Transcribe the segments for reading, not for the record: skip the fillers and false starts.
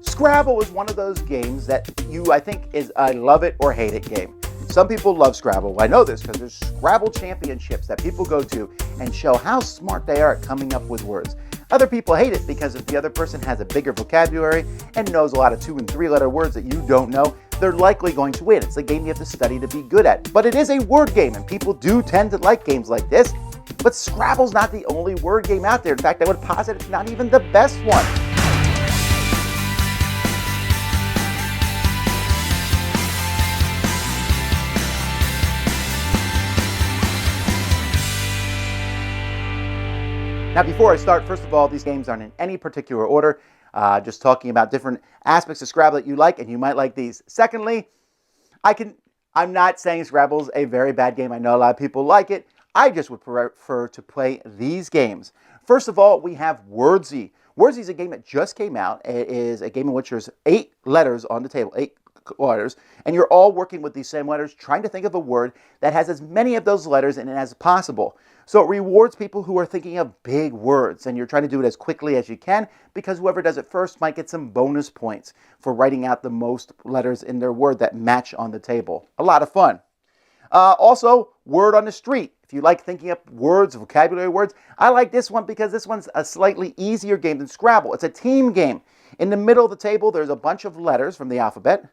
Scrabble is one of those games that I think is a love it or hate it game. Some people love Scrabble. I know this because there's Scrabble championships that people go to and show how smart they are at coming up with words. Other people hate it because if the other person has a bigger vocabulary and knows a lot of 2- and 3-letter words that you don't know, they're likely going to win. It's a game you have to study to be good at. But it is a word game, and people do tend to like games like this. But Scrabble's not the only word game out there. In fact, I would posit it's not even the best one. Now, before I start, first of all, these games aren't in any particular order, just talking about different aspects of Scrabble that you like, and you might like these. Secondly, I'm not saying Scrabble's a very bad game. I know a lot of people like it. I just would prefer to play these games. First of all, we have Wordsy. Wordsy is a game that just came out. It is a game in which there's 8 letters on the table, 8 letters, and you're all working with these same letters, trying to think of a word that has as many of those letters in it as possible. So it rewards people who are thinking of big words, and you're trying to do it as quickly as you can because whoever does it first might get some bonus points for writing out the most letters in their word that match on the table. A lot of fun. Also, Word on the Street. If you like thinking up words, vocabulary words, I like this one because this one's a slightly easier game than Scrabble. It's a team game. In the middle of the table, there's a bunch of letters from the alphabet,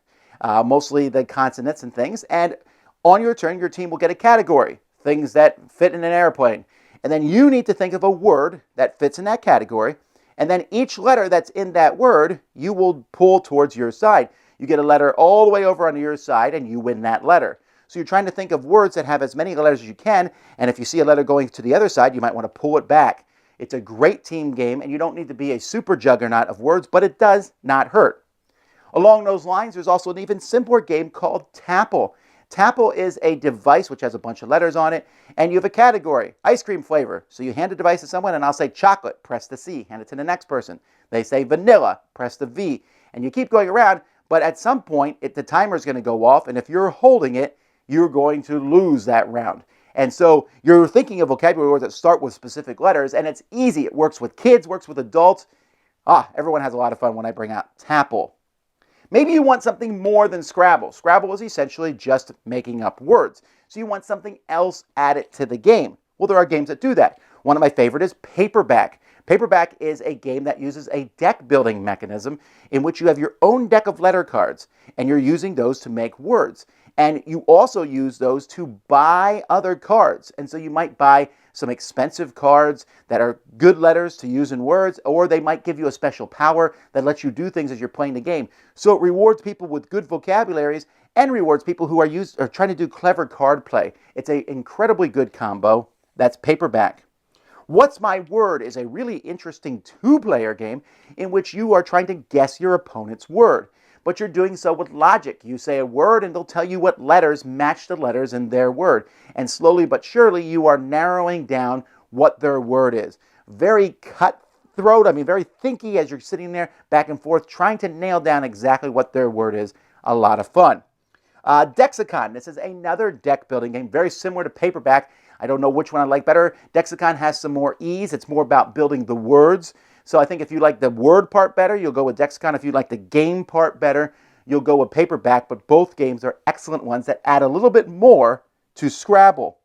mostly the consonants and things, and on your turn, your team will get a category, things that fit in an airplane. And then you need to think of a word that fits in that category, and then each letter that's in that word, you will pull towards your side. You get a letter all the way over on your side, and you win that letter. So you're trying to think of words that have as many letters as you can, and if you see a letter going to the other side, you might want to pull it back. It's a great team game, and you don't need to be a super juggernaut of words, but it does not hurt. Along those lines, there's also an even simpler game called Tapple. Tapple is a device which has a bunch of letters on it, and you have a category, ice cream flavor. So you hand a device to someone, and I'll say chocolate, press the C, hand it to the next person. They say vanilla, press the V, and you keep going around, but at some point, the timer is going to go off, and if you're holding it, you're going to lose that round. And so you're thinking of vocabulary words that start with specific letters, and it's easy. It works with kids, works with adults. Everyone has a lot of fun when I bring out Tapple. Maybe you want something more than Scrabble. Scrabble is essentially just making up words. So you want something else added to the game. Well, there are games that do that. One of my favorite is Paperback. Paperback is a game that uses a deck building mechanism in which you have your own deck of letter cards, and you're using those to make words. And you also use those to buy other cards. And so you might buy some expensive cards that are good letters to use in words, or they might give you a special power that lets you do things as you're playing the game. So it rewards people with good vocabularies and rewards people who are trying to do clever card play. It's an incredibly good combo. That's Paperback. What's My Word is a really interesting 2-player game in which you are trying to guess your opponent's word. But you're doing so with logic. You say a word and they'll tell you what letters match the letters in their word. And slowly but surely you are narrowing down what their word is. Very cutthroat, very thinky as you're sitting there back and forth trying to nail down exactly what their word is. A lot of fun. Dexicon. This is another deck building game, very similar to Paperback. I don't know which one I like better. Dexicon has some more ease. It's more about building the words. So I think if you like the word part better, you'll go with Dexicon. If you like the game part better, you'll go with Paperback. But both games are excellent ones that add a little bit more to Scrabble.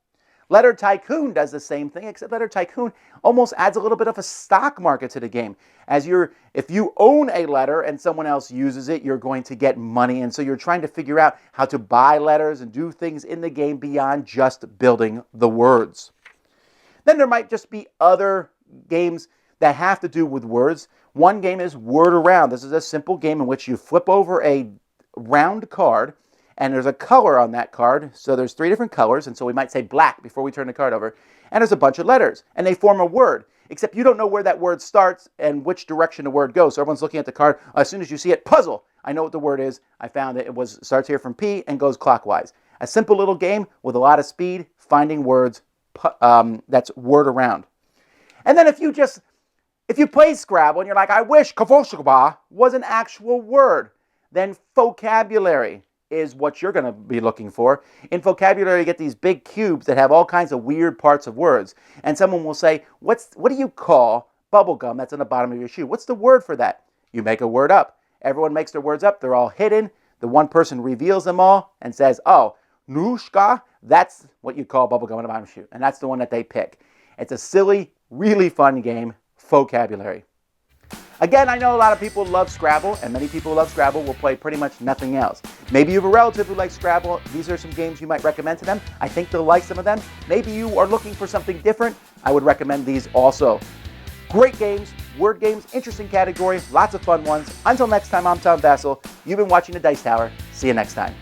Letter Tycoon does the same thing, except Letter Tycoon almost adds a little bit of a stock market to the game. If you own a letter and someone else uses it, you're going to get money. And so you're trying to figure out how to buy letters and do things in the game beyond just building the words. Then there might just be other games that have to do with words. One game is Word Around. This is a simple game in which you flip over a round card, and there's a color on that card. So there's 3 different colors, and so we might say black before we turn the card over. And there's a bunch of letters, and they form a word, except you don't know where that word starts and which direction the word goes. So everyone's looking at the card. As soon as you see it, puzzle. I know what the word is. I found that it starts here from P and goes clockwise. A simple little game with a lot of speed, finding words. That's Word Around. And then if you play Scrabble and you're like, I wish Kavoshkaba was an actual word, then vocabulary is what you're going to be looking for. In vocabulary, you get these big cubes that have all kinds of weird parts of words. And someone will say, what do you call bubble gum that's on the bottom of your shoe. What's the word for that? You make a word up. Everyone makes their words up. They're all hidden. The one person reveals them all and says, oh, Nushka, that's what you call bubble gum on the bottom of your shoe. And that's the one that they pick. It's a silly, really fun game, vocabulary. Again, I know a lot of people love Scrabble, and many people who love Scrabble will play pretty much nothing else. Maybe you have a relative who likes Scrabble. These are some games you might recommend to them. I think they'll like some of them. Maybe you are looking for something different. I would recommend these also. Great games, word games, interesting category, lots of fun ones. Until next time, I'm Tom Vasel. You've been watching The Dice Tower. See you next time.